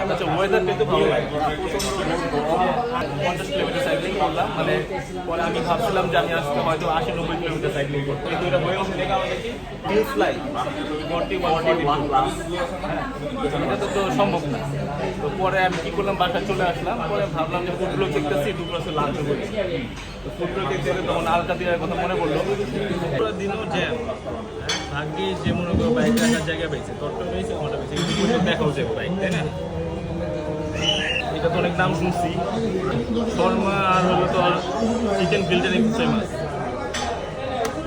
আচ্ছা, ওয়েদার কিন্তু ভালো লাগে, 50 কিলোমিটার সাইক্লিং করলাম, মানে পরে আমি ভাবছিলাম যে আমি আসতে হয়তো 80-90 কিলোমিটার সাইক্লিং করতে, কিন্তু এটা হয়ে ওঠে দেখে দেখি ফিলস লাইক 41 এটা তো সম্ভব না। তো পরে আমি কি করলাম, বাসায় চলে আসলাম, পরে ভাবলাম যে ফুডগুলো দেখতেছি, ডুপ্লাসে লাঞ্চ করি। তো ফুডগুলো দেখতে তখন আলকা দেওয়ার কথা মনে পড়লো, পুরো দিনও জ্যাম। ভাগ্যে যে মনে করো বাইক রাখার জায়গা পেয়েছে, তরটা পেয়েছে, ওটা পেয়েছে, দেখাও যাবে বাইক, তাই না? এটা তো অনেক নাম শুনছি, শর্মা আর হলো তো আর চিকেন গ্রিলটা একটু ফেমাস,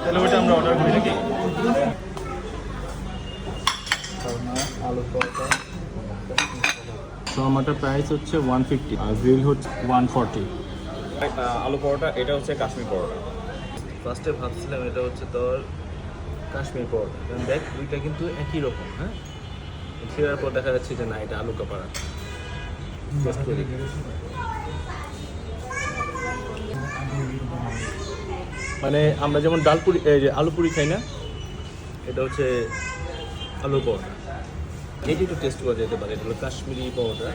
তাহলে ওইটা আমরা অর্ডার করি নাকি? শর্মাটার প্রাইস হচ্ছে 150 আর গ্রিল হচ্ছে 140। আলু পরোটা, এটা হচ্ছে কাশ্মীর পরোটা। ফার্স্টে ভাবছিলাম এটা হচ্ছে তোর কাশ্মীর পরোটা, দেখ দুইটা কিন্তু একই রকম। হ্যাঁ, ফেরার পর দেখা যাচ্ছে যে না, এটা আলু কাপারা। মানে আমরা যেমন ডালপুরি, এই যে আলু পুরি খাই না, এটা হচ্ছে আলু পরোটা। এটি একটু টেস্ট করা যেতে পারে। এটা হলো কাশ্মীরি পরোটা,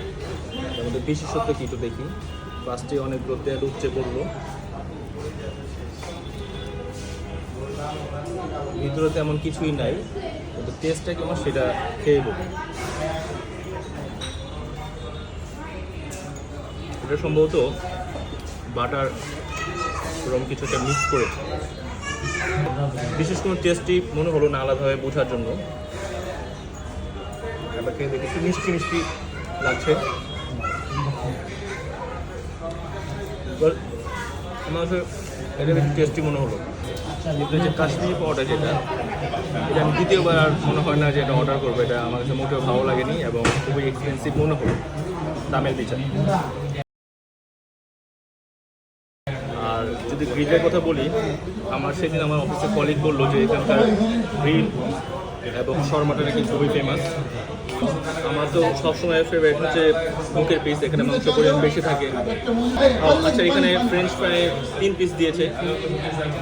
এর মধ্যে বিশেষত্ব কি একটু দেখি। ফার্স্টে অনেকগুলো তেল উপচে পড়লো, ভিতরে তেমন কিছুই নাই, কিন্তু টেস্টটা কেমন সেটা খেয়ে বলি। এটা সম্ভবত বাটার রকম কিছু একটা মিক্স করেছে, বিশেষ কোনো টেস্টই মনে হলো না আলাদাভাবে বোঝার জন্য। এবার খেয়ে দেখি, একটু মিষ্টি মিষ্টি লাগছে। আমার কাছে এটা বেশি টেস্টি মনে হলো। কিন্তু যে কাশ্মীরি পাওয়াটা যেটা, এটা আমি দ্বিতীয়বার আর মনে হয় না যে এটা অর্ডার করবো। এটা আমার কাছে মোটেও ভালো লাগেনি এবং খুবই এক্সপেন্সিভ মনে হলো দামের বিচারে। আর যদি গ্রিলের কথা বলি, আমার সেদিন আমার অফিসের কলিগ বললো যে এখানকার গ্রিল এবং শর্মাটা নাকি খুবই ফেমাস। আমার তো সবসময় ফেভারিট হচ্ছে বুকের পিস, এখানে মাংস পরিমাণ বেশি থাকে। আচ্ছা, এখানে ফ্রেঞ্চ ফ্রাই 3 পিস দিয়েছে,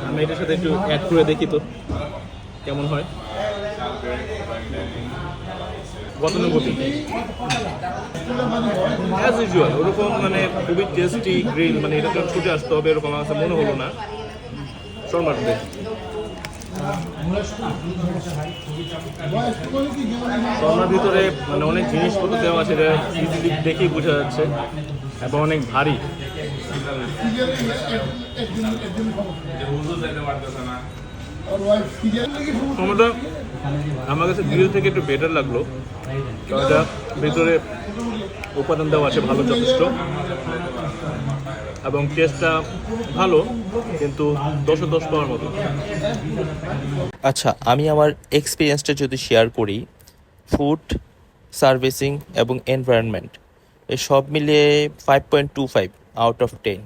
আমি এটার সাথে একটু অ্যাড করে দেখি তো কেমন হয়। গতানুগতিক অ্যাজ ইউজুয়াল, ওরকম মানে খুবই টেস্টি গ্রিল, মানে এটা যখন ছুটে আসতে হবে এরকম আমার কাছে মনে হলো না। শর্মাটা দেখি, শর্মার ভিতরে মানে অনেক জিনিসপত্র দেওয়া আছে, এটা ইজিলি দেখেই বোঝা যাচ্ছে এবং অনেক ভারী। শর্মাটা আমার কাছে গ্রিল থেকে একটু বেটার লাগলো, কারণ এটা ভিতরে উপাদান দেওয়া আছে ভালো, যথেষ্ট, এবং টেস্টটা ভালো, কিন্তু 10-এ 10 পাওয়ার মতো। আচ্ছা, আমি আমার এক্সপিরিয়েন্সটা যদি শেয়ার করি, ফুড, সার্ভিসিং এবং এনভায়রনমেন্ট এই সব মিলিয়ে 5.25 আউট অফ 10।